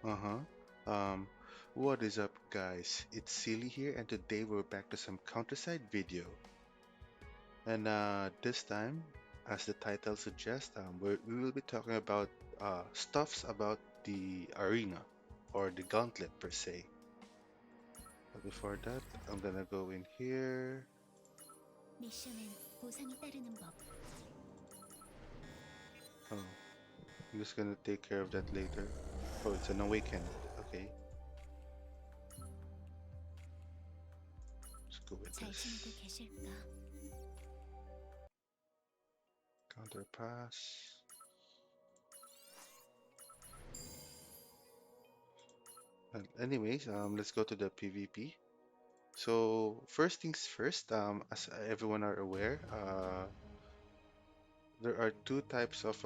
Uh-huh. Um, what is up, guys? It's Silly here, and today we're back to some countryside video. And this time, as the title suggests, we will be talking about stuffs about the arena or the gauntlet per se. But before that, I'm gonna go in here. 미션엔 보상이 따르는 법. Oh, I'm just gonna take care of that later. Oh, it's an awakened. Okay, let's go with 잘 지내고 this. 계실까? Counter pass. And anyways, let's go to the PvP. So first things first, as everyone are aware, there are two types of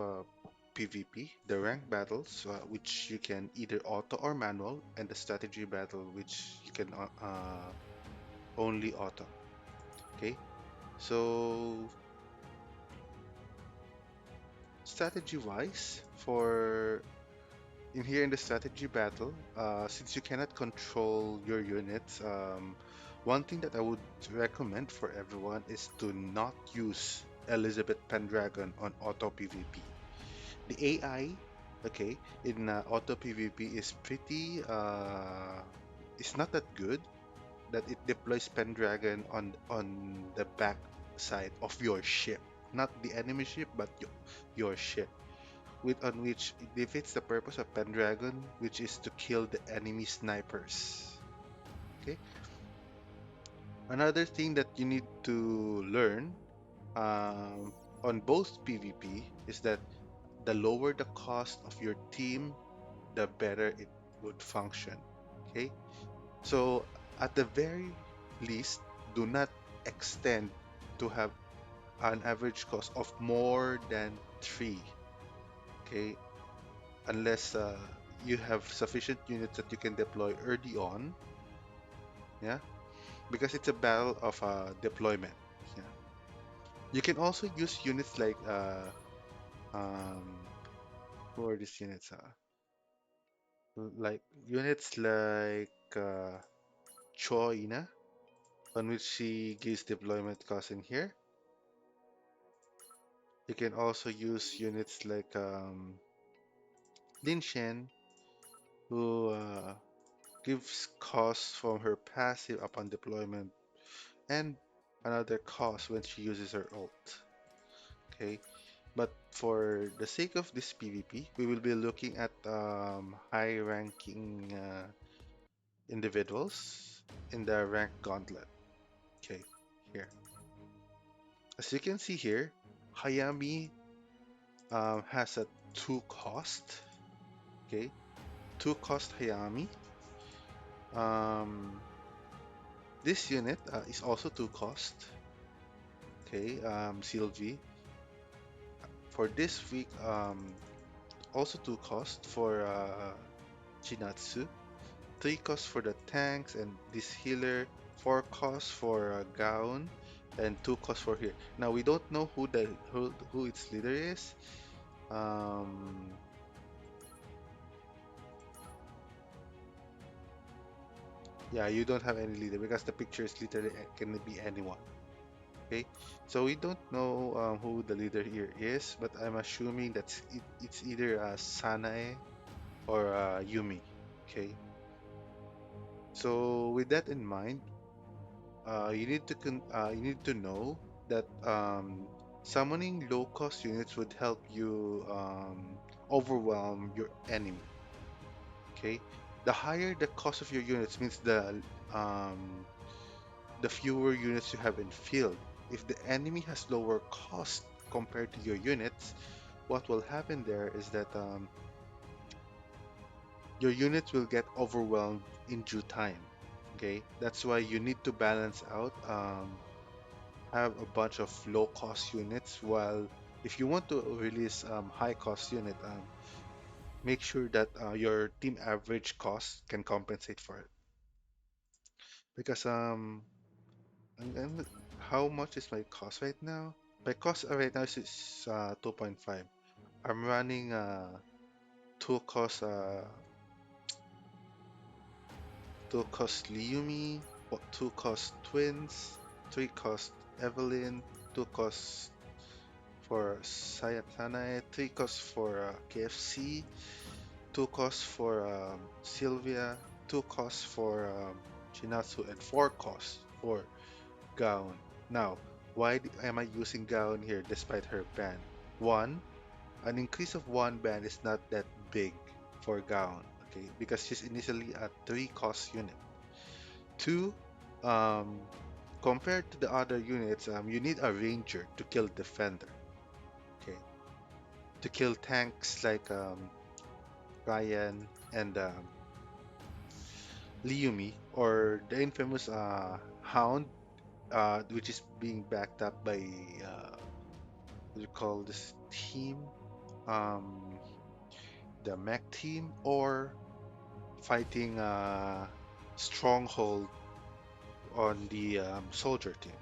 PvP: the rank battles, which you can either auto or manual, and the strategy battle, which you can only auto. Okay, so strategy-wise, for in here in the strategy battle, since you cannot control your units, one thing that I would recommend for everyone is to not use Elizabeth Pendragon on auto PvP. The AI, okay, in auto PvP is pretty, it's not that good that it deploys Pendragon on the back side of your ship, not the enemy ship, but your ship with on which it defeats the purpose of Pendragon, which is to kill the enemy snipers. Okay. Another thing that you need to learn um, on both PvP is that the lower the cost of your team, the better it would function. Okay. So at the very least, do not extend to have an average cost of more than three. Okay, unless you have sufficient units that you can deploy early on, yeah, because it's a battle of deployment. Yeah, you can also use units like um, who are these units? Like units like Choina, on which she gives deployment cost in here. You can also use units like Lin Shen, who gives cost from her passive upon deployment and another cost when she uses her ult. Okay, but for the sake of this PvP, we will be looking at high-ranking individuals in the rank gauntlet. Okay, here. As you can see here, Hayami has a 2 cost. Okay, 2 cost Hayami. Um, this unit is also 2 cost. Okay, Sylvie. For this week, also 2 cost for Chinatsu, 3 costs for the tanks and this healer, 4 costs for Gaon, and 2 costs for here. Now we don't know who its leader is. Um, yeah, you don't have any leader because the picture is literally can be anyone. Okay, so we don't know who the leader here is, but I'm assuming it's either Sanae or Yumi. Okay, so with that in mind, you need to know that summoning low cost units would help you overwhelm your enemy. Okay, the higher the cost of your units means um, the fewer units you have in field. If the enemy has lower cost compared to your units, what will happen there is that your units will get overwhelmed in due time. Okay, that's why you need to balance out. Have a bunch of low cost units, while if you want to release high cost unit, make sure that your team average cost can compensate for it. Because how much is my cost right now? My cost right now is 2.5. I'm running two cost 2 cost Liumi, 2 cost Twins, 3 cost Evelyn, 2 cost for Sayatana, 3 cost for KFC, 2 costs for Sylvia, 2 costs for Chinatsu, and 4 costs for Gaon. Now, why am I using Gaon here despite her ban? One, an increase of one ban is not that big for Gaon, okay, because she's initially a 3 cost unit. Two, um, compared to the other units, you need a ranger to kill defender, okay, to kill tanks like Ryan and Liumi, or the infamous Hound, which is being backed up by what do you call this team? Um, the mech team, or fighting Stronghold on the soldier team.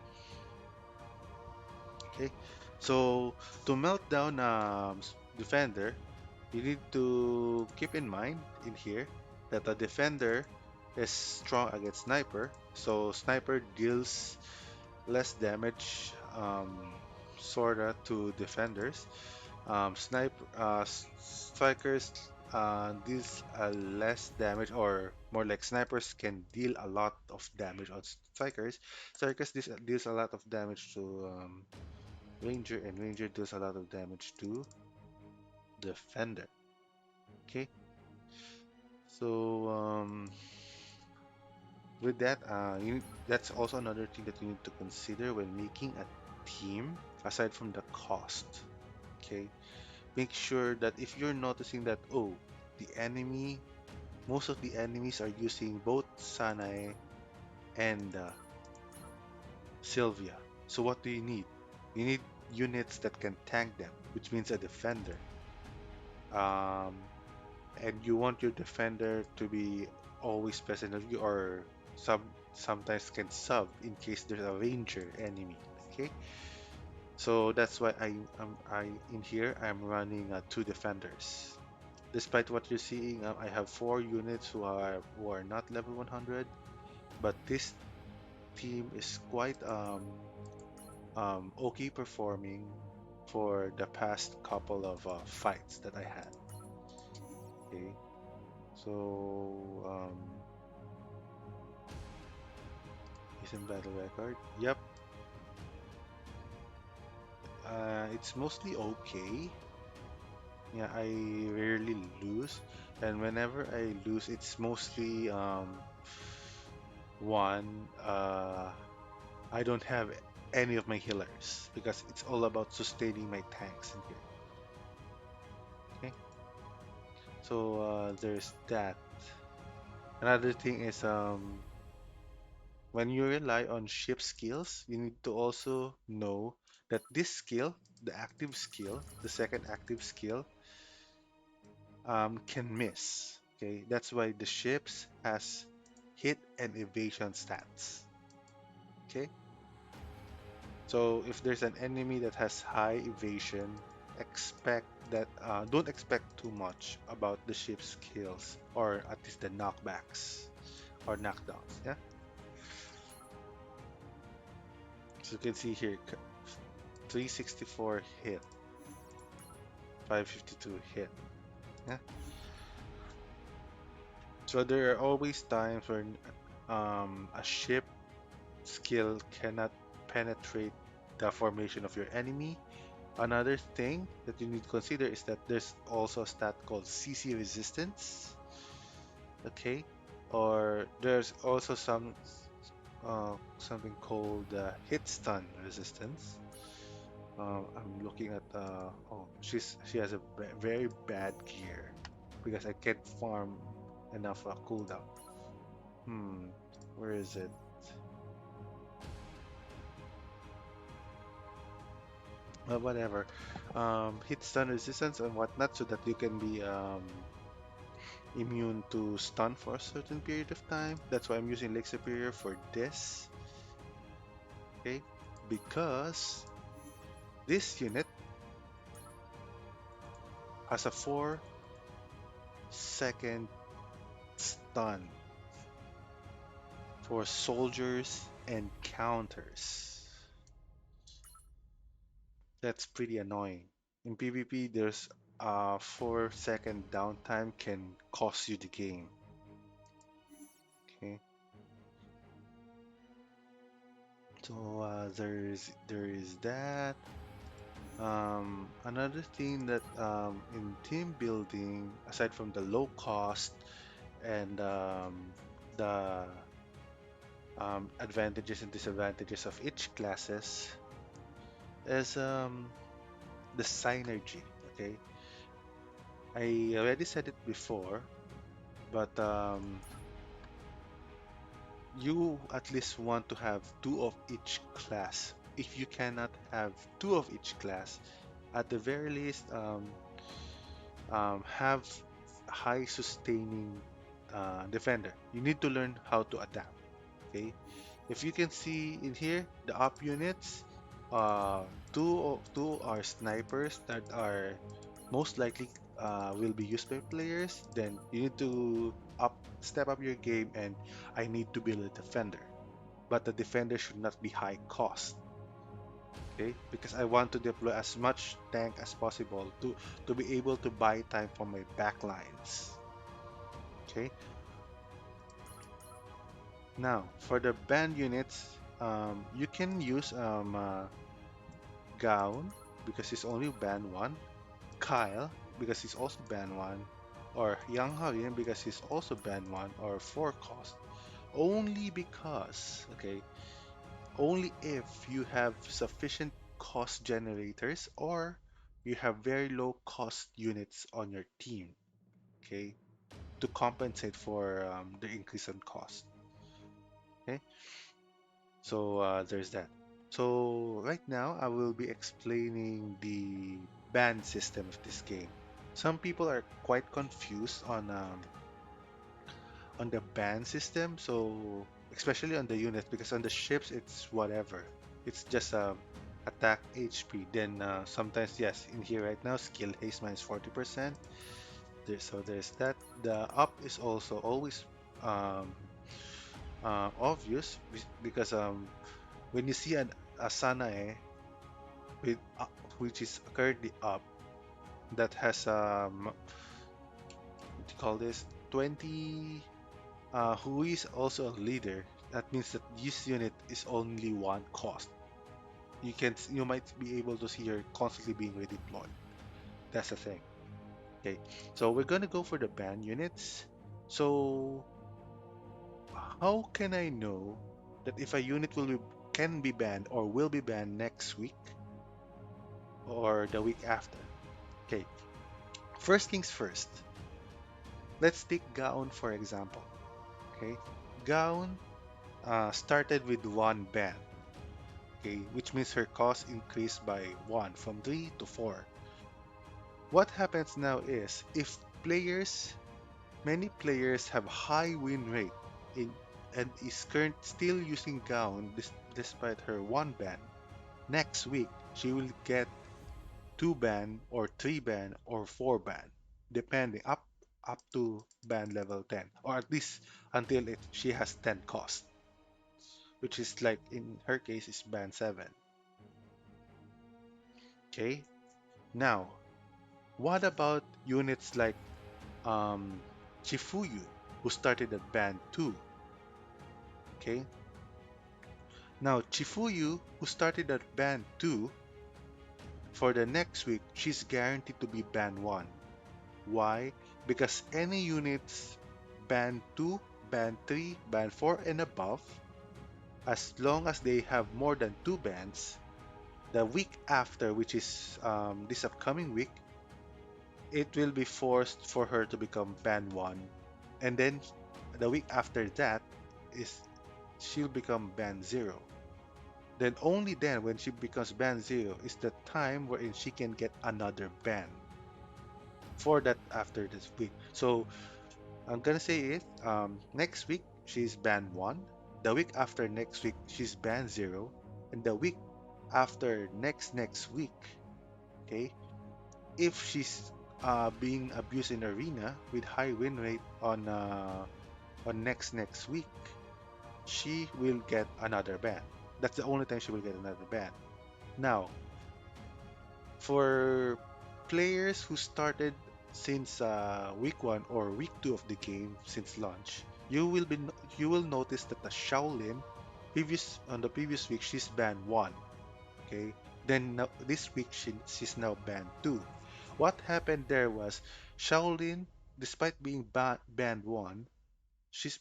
Okay, so to melt down defender, you need to keep in mind in here that a defender is strong against sniper, so sniper deals less damage, sorta, to defenders. Strikers deals less damage, or more like snipers can deal a lot of damage on strikers. Strikers deals a lot of damage to ranger, and ranger deals a lot of damage to defender. Okay, so with that, that's also another thing that you need to consider when making a team, aside from the cost. Okay, make sure that if you're noticing that, oh, the enemy, most of the enemies are using both Sanae and Sylvia. So what do you need? You need units that can tank them, which means a defender. Um, and you want your defender to be always present with you, or sometimes can sub in case there's a ranger enemy. Okay, so that's why I in here I'm running two defenders. Despite what you're seeing, I have four units who are not level 100, but this team is quite okay performing for the past couple of fights that I had. Okay, so isn't battle record? Yep, it's mostly okay. Yeah, I rarely lose, and whenever I lose, it's mostly one. I don't have any of my healers because it's all about sustaining my tanks in here. Okay, so there's that. Another thing is when you rely on ship skills, you need to also know that this skill, the active skill, the second active skill, can miss. Okay, that's why the ships has hit and evasion stats. Okay, so if there's an enemy that has high evasion, expect that don't expect too much about the ship's skills, or at least the knockbacks or knockdowns. Yeah, so you can see here, 364 hit, 552 hit. Yeah, so there are always times when a ship skill cannot penetrate the formation of your enemy. Another thing that you need to consider is that there's also a stat called CC resistance, okay? Or there's also something called hit stun resistance. I'm looking at oh, she has a very bad gear because I can't farm enough cooldown. Hmm, where is it? Whatever. Hit stun resistance and whatnot, so that you can be immune to stun for a certain period of time. That's why I'm using Lake Superior for this. Okay, because this unit has a 4-second stun. for soldiers and counters. That's pretty annoying. In PvP, there's a 4-second downtime can cost you the game. Okay, so there is that. Another thing that in team building, aside from the low cost and the advantages and disadvantages of each classes, is the synergy. Okay, I already said it before, but you at least want to have two of each class. If you cannot have two of each class, at the very least, have high sustaining defender. You need to learn how to adapt. Okay, if you can see in here, the up units, two are snipers that are most likely will be used by players. Then you need to step up your game, and I need to build a defender. But the defender should not be high cost. Okay, because I want to deploy as much tank as possible to be able to buy time for my backlines. Okay, now for the band units, you can use Gown because he's only band one, Kyle because he's also band one, or Yang Haoyan because he's also band one, or four cost. Only because, okay, only if you have sufficient cost generators or you have very low cost units on your team, okay, to compensate for the increase in cost. Okay, so there's that. So right now I will be explaining the ban system of this game. Some people are quite confused on the ban system, so especially on the units because on the ships it's whatever. It's just attack HP. Then sometimes yes, in here right now skill haste minus 40%. So there's that. The up is also always um, obvious because when you see a Sanae with which is currently up that has what do you call this 20 who is also a leader, that means that this unit is only one cost. You might be able to see her constantly being redeployed. That's the thing. Okay, so we're gonna go for the ban units. So how can I know that if a unit can be banned or will be banned next week or the week after? Okay, first things first. Let's take Gaon for example. Okay, Gaon started with one ban. Okay, which means her cost increased by 1 from 3 to 4. What happens now is if many players have high win rate in, and is still using Gown despite her one ban, next week she will get 2 ban or 3 ban or 4 ban, depending up to ban level 10, or at least until she has 10 cost, which is like in her case is ban 7. Okay, now what about units like um, Chifuyu, who started at band 2? Okay, now Chifuyu, who started at band 2, for the next week, she's guaranteed to be band 1. Why? Because any units band 2, band 3, band 4, and above, as long as they have more than 2 bands, the week after, which is this upcoming week, it will be forced for her to become band 1. And then the week after that is she'll become band 0. Then only then when she becomes band 0 is the time wherein she can get another band for that after this week. So I'm gonna say it next week she's band 1, the week after next week she's band 0, and the week after next week, okay, if she's being abused in arena with high win rate on next week, she will get another ban. That's the only time she will get another ban. Now, for players who started since week one or week two of the game since launch, you will notice that the Shaolin previous on the previous week she's banned one. Okay, then now, this week she's now banned two. What happened there was Shaolin, despite being banned one, she's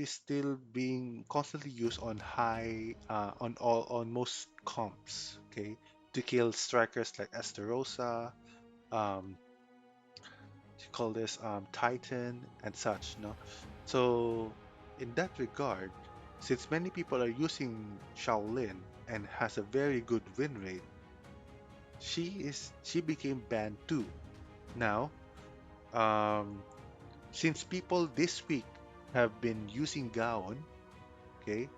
still being constantly used on high on most comps. Okay, to kill strikers like Esterosa, um, you call this Titan and such. No, so in that regard, since many people are using Shaolin and has a very good win rate, she became banned too. Now, um, since people this week have been using Gaon, okay,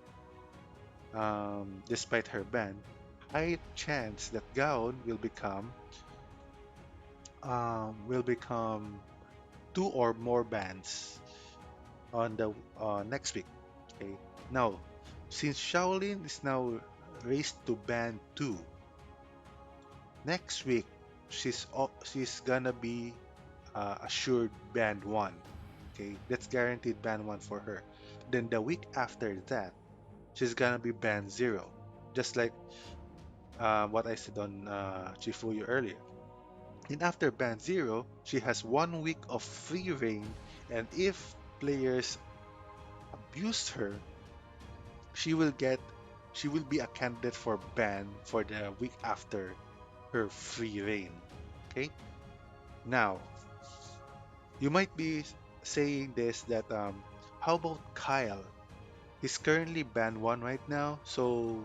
despite her ban, high chance that Gaon will become two or more bans on the next week. Okay. Now, since Shaolin is now raised to ban two, next week she's gonna be assured ban one. Okay, that's guaranteed ban one for her. Then the week after that, she's gonna be ban zero, just like what I said on Chifuyu earlier. And after ban zero, she has 1 week of free reign, and if players abuse her, she will get she will be a candidate for ban for the week after her free reign. Okay. Now, you might be saying this that how about Kyle? He's currently banned one right now, so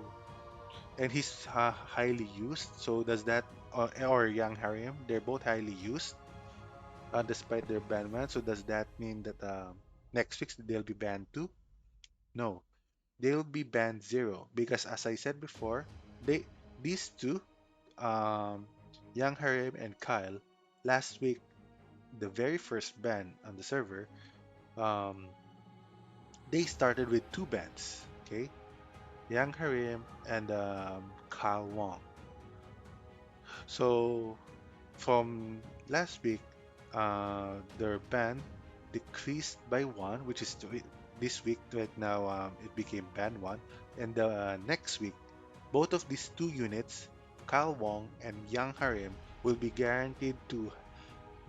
and he's highly used. So does that or Young Harem? They're both highly used, despite their ban man. So does that mean that next week they'll be banned too? No, they'll be banned zero because as I said before, they these two, um, Young Harem and Kyle, last week the very first ban on the server, um, they started with two bans. Okay, Yang Harim and Kyle Wong. So from last week, their ban decreased by one, which is this week right now. It became ban one, and the next week, both of these two units, Kyle Wong and Yang Harim, will be guaranteed to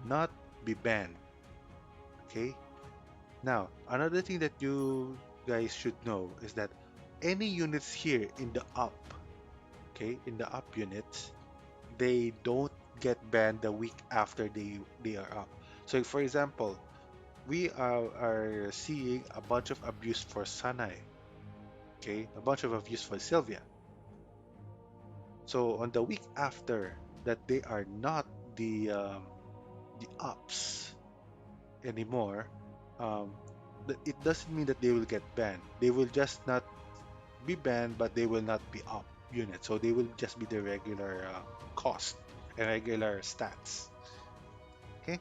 not be banned. Okay. Now, another thing that you guys should know is that any units here in the up, okay, in the up units, they don't get banned the week after they are up. So for example, are seeing a bunch of abuse for Sanai, okay, a bunch of abuse for Sylvia. So on the week after that, they are not the ups anymore. Um, it doesn't mean that they will get banned. They will just not be banned, but they will not be up units. So they will just be the regular cost and regular stats. Okay.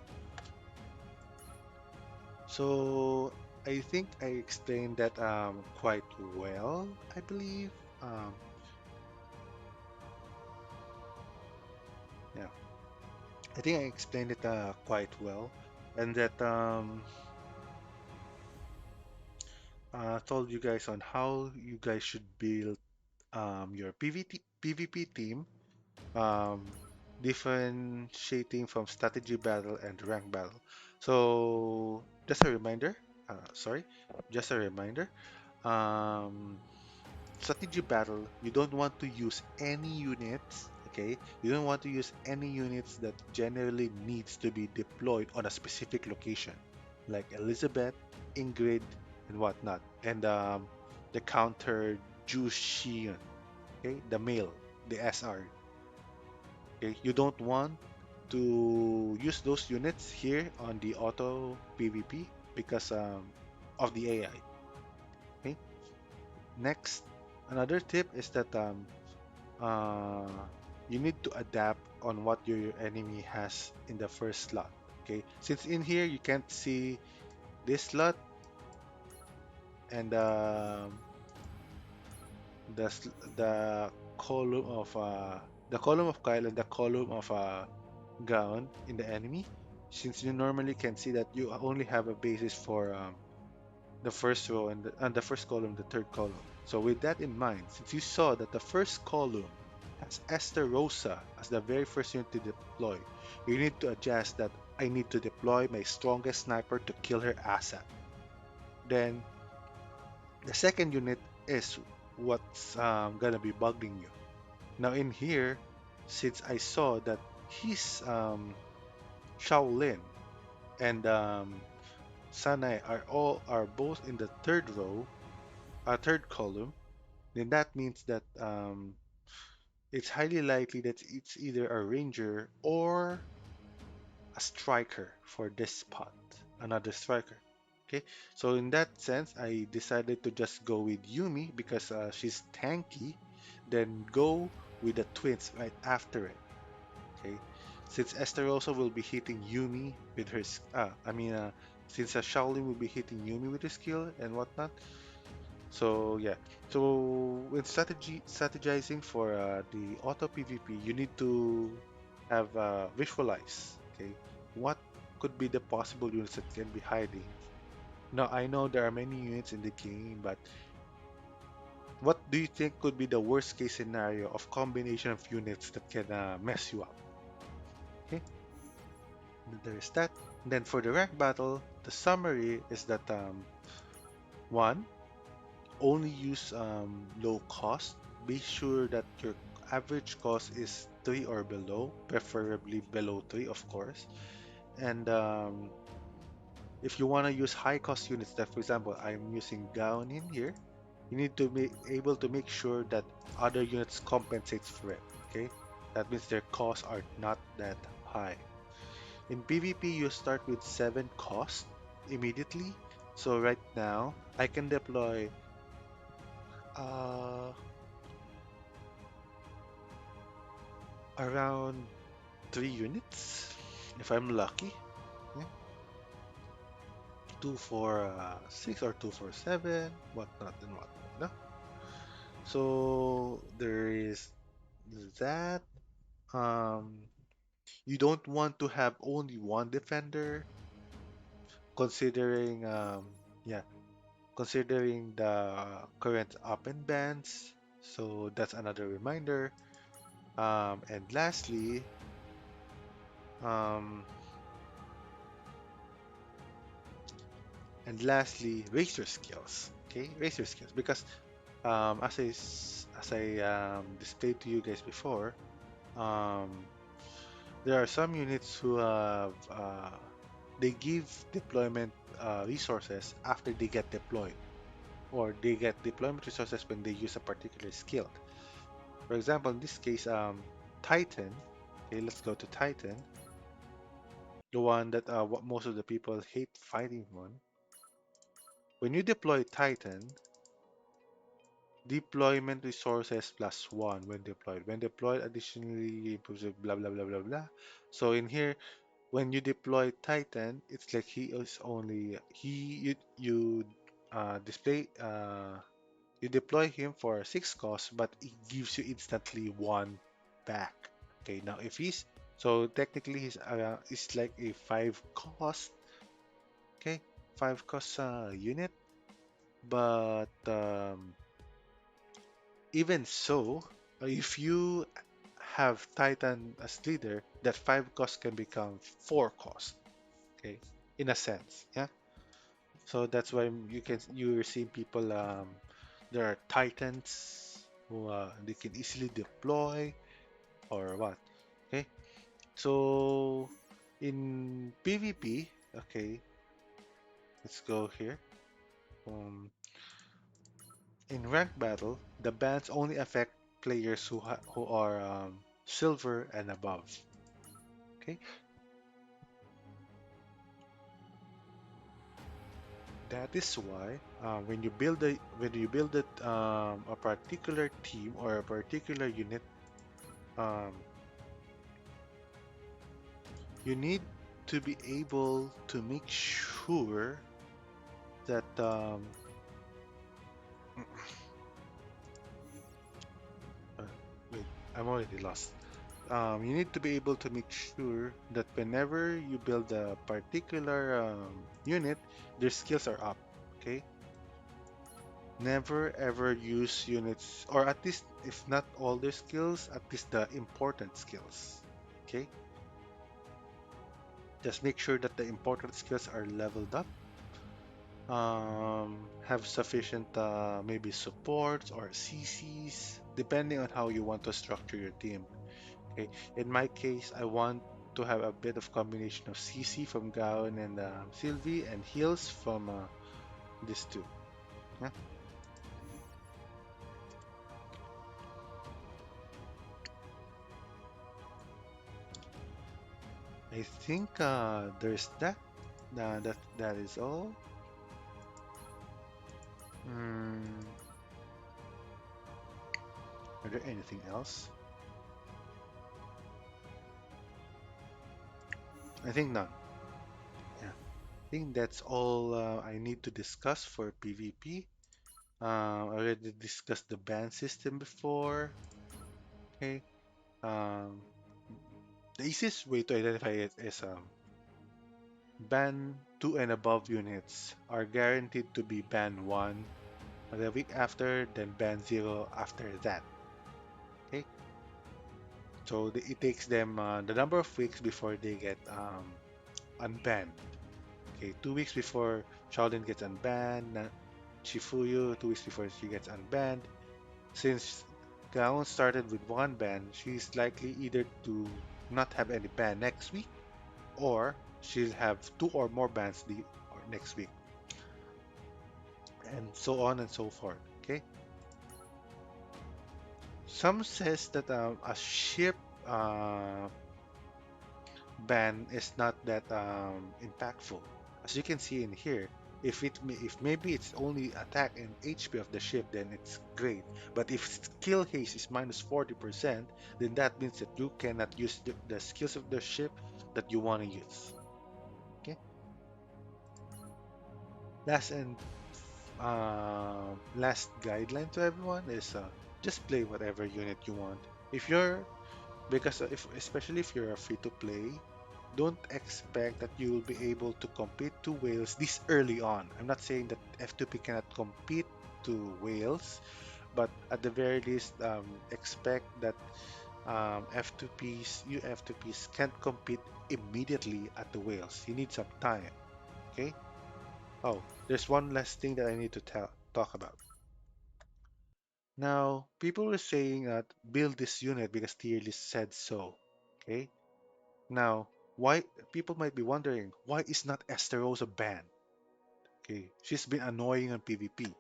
So I think I explained that quite well, I believe. Um, yeah, I think I explained it quite well, and that told you guys on how you guys should build your PvP team, um, differentiating from strategy battle and rank battle. So just a reminder, sorry, just a reminder. Um, Strategy battle, you don't want to use any units, okay? You don't want to use any units that generally needs to be deployed on a specific location, like Elizabeth, Ingrid, and whatnot. And the counter Jushion, okay? The male, the SR. Okay? You don't want to use those units here on the auto PvP because of the AI. Okay? Next, another tip is that uh, you need to adapt on what your enemy has in the first slot. Okay, since in here you can't see this slot and the the column of Kyle and the column of Gaon in the enemy, since you normally can see that you only have a basis for the first row and the first column, the third column. So with that in mind, since you saw that the first column has Esther Rosa as the very first unit to deploy, you need to adjust that I need to deploy my strongest sniper to kill her ASAP. Then the second unit is what's gonna be bugging you. Now in here, since I saw that his Shaolin and Sanai are both in the third row, third column, then that means that it's highly likely that it's either a ranger or a striker for this spot, another striker. Okay, so in that sense, I decided to just go with Yumi because she's tanky, then go with the twins right after it. Okay, since Esterosa will be hitting Yumi with her, since Shaolin will be hitting Yumi with her skill and whatnot. So yeah, so when strategizing for the auto PvP, you need to have visualize. Okay, what could be the possible units that can be hiding? Now I know there are many units in the game, but what do you think could be the worst case scenario of combination of units that can mess you up? Okay, there is that. Then for the rank battle, the summary is that one, only use low cost. Be sure that your average cost is 3 or below, preferably below 3, of course. And if you want to use high cost units, that for example, I'm using Gaon in here, you need to be able to make sure that other units compensates for it. Okay, that means their costs are not that high. In PvP, you start with 7 cost immediately. So right now, I can deploy uh, around 3 units if I'm lucky. Yeah. 246 or 247, whatnot and whatnot. No? So there is that. Um, you don't want to have only one defender, considering yeah, considering the current up and bans. So that's another reminder. And um, lastly, raise your skills. Okay, raise your skills because as I displayed to you guys before, um, there are some units who have they give deployment resources after they get deployed, or they get deployment resources when they use a particular skill. For example, in this case, Titan. Okay, let's go to Titan, the one that what most of the people hate fighting one. When you deploy Titan, deployment resources plus one when deployed. When deployed, additionally improves blah blah blah blah blah. So in here, when you deploy Titan, it's like he is only display you deploy him for 6 cost, but it gives you instantly one back. Okay, now if he's so technically he's like a 5 cost. Okay, 5 cost unit, but even so, if you have Titan as leader, that 5 cost can become 4 cost. Okay, in a sense, yeah. So that's why you're seeing people. There are Titans who they can easily deploy or what. Okay, so in PvP, okay, let's go here. Um, in ranked battle, the bans only affect players who are silver and above. Okay, that is why when you build a particular team or a particular unit, um, you need to be able to make sure that I'm already lost. You need to be able to make sure that whenever you build a particular unit, their skills are up. Okay, never ever use units, or at least if not all their skills, at least the important skills. Okay, just make sure that the important skills are leveled up. Have sufficient maybe supports or CCs, depending on how you want to structure your team. Okay, in my case, I want to have a bit of combination of CC from Gaon and Sylvie and heals from these two. Yeah, I think there's that. That is all. Mm, are there anything else? I think none. Yeah, I think that's all I need to discuss for PvP. I already discussed the ban system before. Okay. Um, the easiest way to identify it is ban 2 and above units are guaranteed to be ban 1 the week after, then ban 0 after that. Okay. So it takes them the number of weeks before they get unbanned. Okay, 2 weeks before Shaolin gets unbanned, Shifuyu 2 weeks before she gets unbanned. Since Gaon started with one ban, she's likely either to not have any ban next week or she'll have two or more bans or next week, and so on and so forth. Okay. Some says that a ship uh, ban is not that impactful. As you can see in here, if maybe it's only attack and HP of the ship, then it's great. But if skill haste is minus 40%, then that means that you cannot use the skills of the ship that you want to use. Okay. Last and last guideline to everyone is just play whatever unit you want. If you're because if especially if you're a free to play, don't expect that you will be able to compete to whales this early on. I'm not saying that F2P cannot compete to whales, but at the very least, expect that F2Ps, you F2Ps can't compete immediately at the whales. You need some time. Okay. Oh, there's one last thing that I need to talk about. Now, people were saying that build this unit because Tierlist said so. Okay. Now, why people might be wondering why is not Esterosa banned? Okay, she's been annoying on PvP.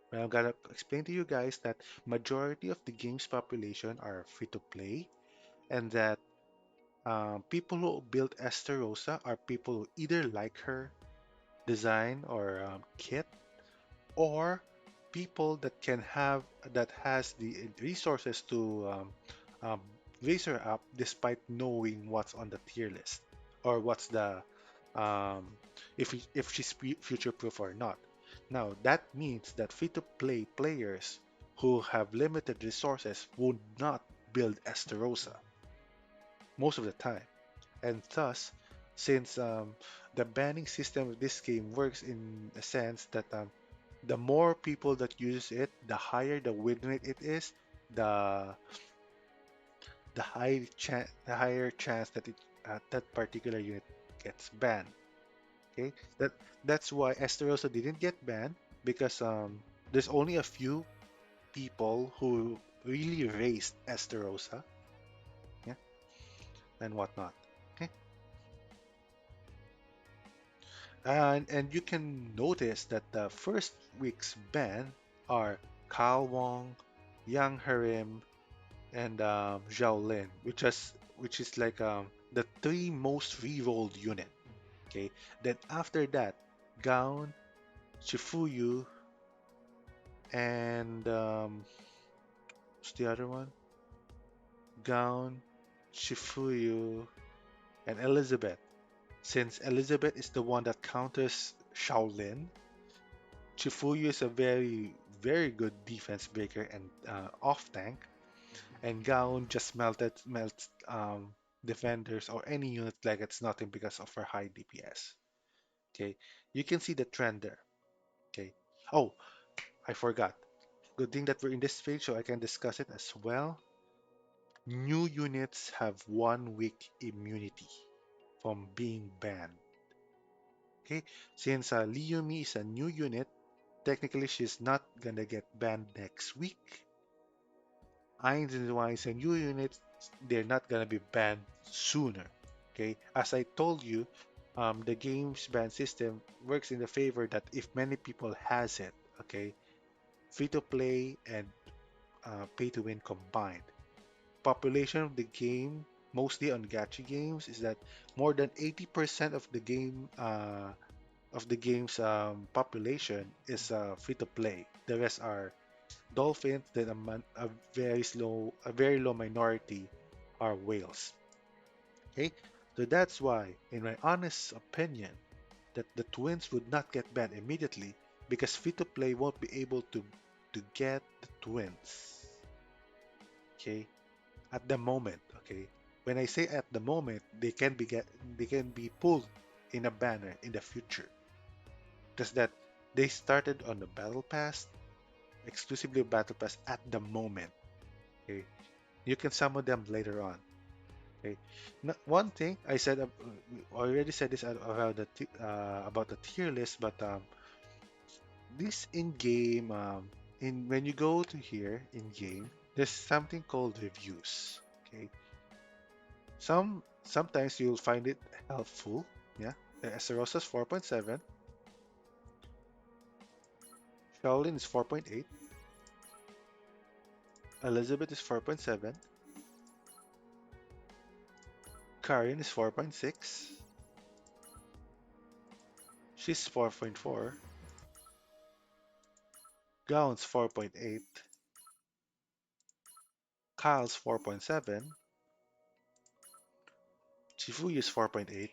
Well, I'm gonna explain to you guys that majority of the game's population are free to play, and that people who build Esterosa are people who either like her design or kit, or people that can have that has the resources to um, raise her up despite knowing what's on the tier list or what's the um, if she's future proof or not. Now that means that free to play players who have limited resources would not build Esterosa most of the time, and thus, since the banning system of this game works in a sense that the more people that use it, the higher the win rate it is, the the higher chance that that particular unit gets banned. Okay, that's why Esterosa didn't get banned because there's only a few people who really raised Esterosa, yeah, and whatnot. Okay, and you can notice that the first week's ban are Kao Wong, Yang Harim, and Zhao Lin, which is like the three most re-rolled unit. Okay, then after that, Gaon, Shifuyu, and what's the other one? Gaon, Shifuyu, and Elizabeth. Since Elizabeth is the one that counters Shaolin, Chifuyu is a very good defense breaker and off tank, and Gown just melts defenders or any unit like it's nothing because of her high DPS. Okay, you can see the trend there. Okay. Oh, I forgot. Good thing that we're in this page so I can discuss it as well. New units have 1 week immunity from being banned. Okay, since Liyumi is a new unit, technically she's not gonna get banned next week. Einz and Zwei is a new unit, they're not gonna be banned sooner. Okay, as I told you, the game's ban system works in the favor that if many people has it, okay, free to play and pay to win combined. Population of the game, mostly on gacha games, is that more than 80% of the game's population is free to play. The rest are dolphins. Then a very low minority are whales. Okay, so that's why, in my honest opinion, that the twins would not get banned immediately because free to play won't be able to get the twins. Okay, at the moment. Okay, when I say at the moment, they can be pulled in a banner in the future. Just that they started on the battle pass, exclusively battle pass at the moment. Okay, you can summon them later on. Okay, one thing I said, I already said this about the tier list, but this in game, in when you go to here in game, there's something called reviews. Okay, sometimes you'll find it helpful. Yeah, Esterosa's 4.7, Shaolin is 4.8, Elizabeth is 4.7, Karin is 4.6, she's 4.4, Gown's 4.8, Kyle's 4.7, Chifuyu is 4.8,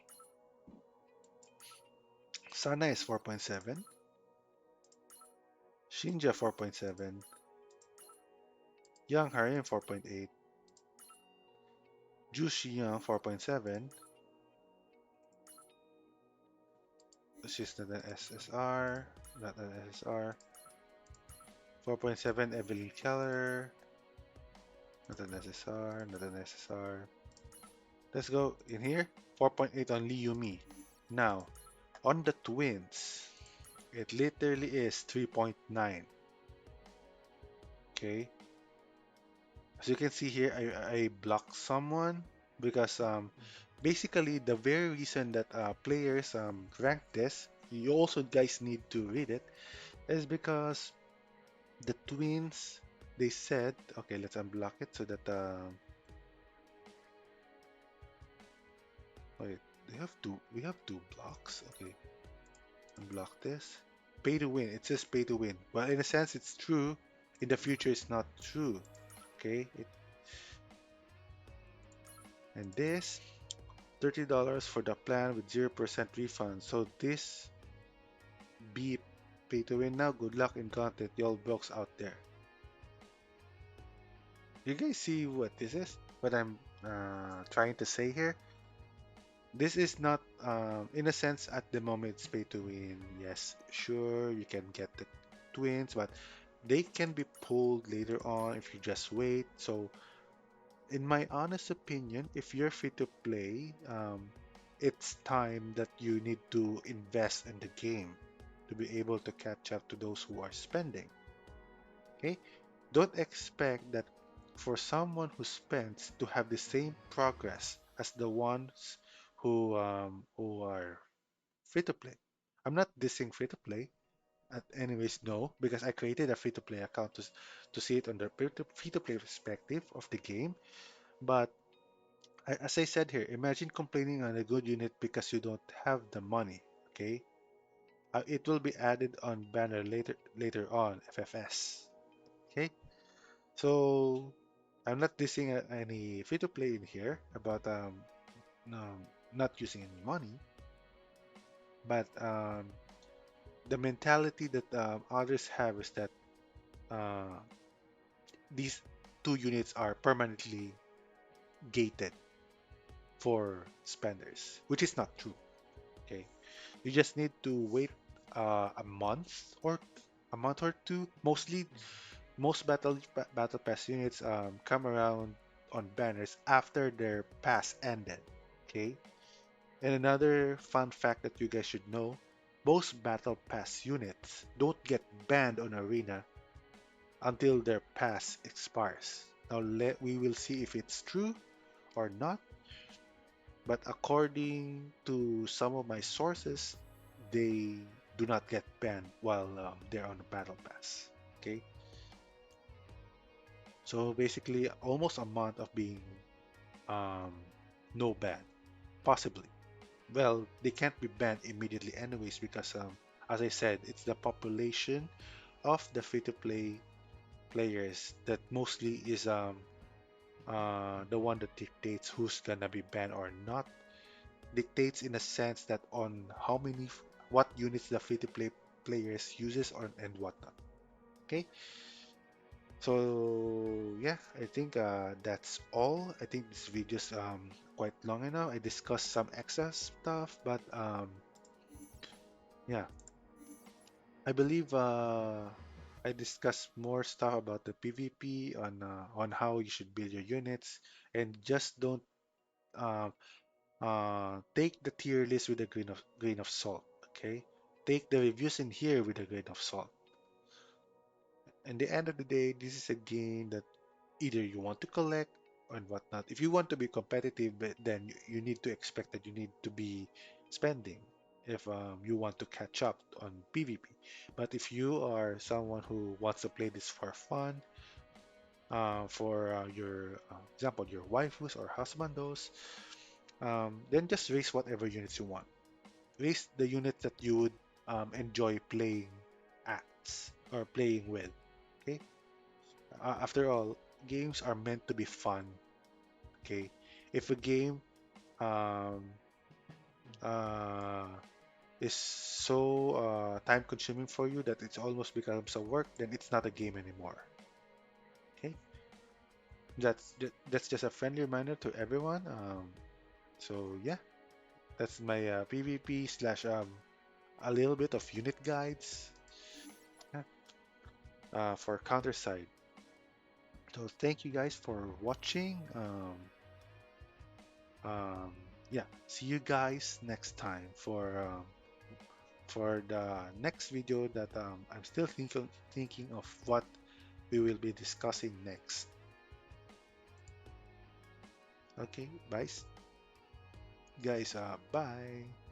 Sana is 4.7, Shinja 4.7, Young Harim 4.8, Ju Xiang 4.7, she's not an SSR, not an SSR, 4.7 Evelyn Keller, not an SSR, not an SSR. Let's go in here, 4.8 on Li Yumi. Now, on the twins, it literally is 3.9. Okay, as you can see here, I blocked someone because basically the very reason that players rank this, you also guys need to read it, is because the twins they said, okay, let's unblock it so that wait, we have two blocks. Okay, unblock this. Pay to win. It says pay to win. Well, in a sense, it's true. In the future, it's not true. Okay, and this $30 for the plan with 0% refund. So this be pay to win now. Good luck in content, y'all blocks out there. You guys see what this is? What I'm trying to say here? This is not, in a sense, at the moment it's pay to win. Yes, sure, you can get the twins, but they can be pulled later on if you just wait. So, in my honest opinion, if you're free to play, it's time that you need to invest in the game to be able to catch up to those who are spending. Okay? Don't expect that for someone who spends to have the same progress as the ones who are free to play. I'm not dissing free to play. Anyways, no, because I created a free to play account to see it on the free to play perspective of the game. But as I said here, imagine complaining on a good unit because you don't have the money. Okay, it will be added on banner later on FFS. Okay, so I'm not dissing any free to play in here about not using any money, but the mentality that others have is that uh, these two units are permanently gated for spenders, which is not true. Okay, you just need to wait a month or two. Most battle pass units come around on banners after their pass ended. Okay, and another fun fact that you guys should know: most battle pass units don't get banned on arena until their pass expires. Now we will see if it's true or not. But according to some of my sources, they do not get banned while they're on the battle pass. Okay, so basically almost a month of being um, no ban, possibly. Well, they can't be banned immediately anyways because, as I said, it's the population of the free-to-play players that mostly is the one that dictates who's gonna be banned or not. Dictates in a sense that on what units the free-to-play players uses on and whatnot. Okay, so yeah, I think that's all. I think this video's quite long enough. I discussed some extra stuff, but yeah, I believe I discussed more stuff about the PvP on how you should build your units, and just don't uh, take the tier list with a grain of salt. Okay, take the reviews in here with a grain of salt. And the end of the day, this is a game that either you want to collect and whatnot. If you want to be competitive, then you need to expect that you need to be spending if you want to catch up on PvP. But if you are someone who wants to play this for fun, for your example, your waifus or husbandos, then just raise whatever units you want. Raise the units that you would enjoy playing at or playing with. Okay. After all, games are meant to be fun. Okay, if a game um, uh, is so time consuming for you that it's almost becomes a work, then it's not a game anymore. Okay, that's just a friendly reminder to everyone. So yeah, that's my PvP slash a little bit of unit guides yeah, for counter side. So thank you guys for watching. Um, yeah, see you guys next time for the next video that I'm still thinking of what we will be discussing next. Okay, bye, guys. Bye.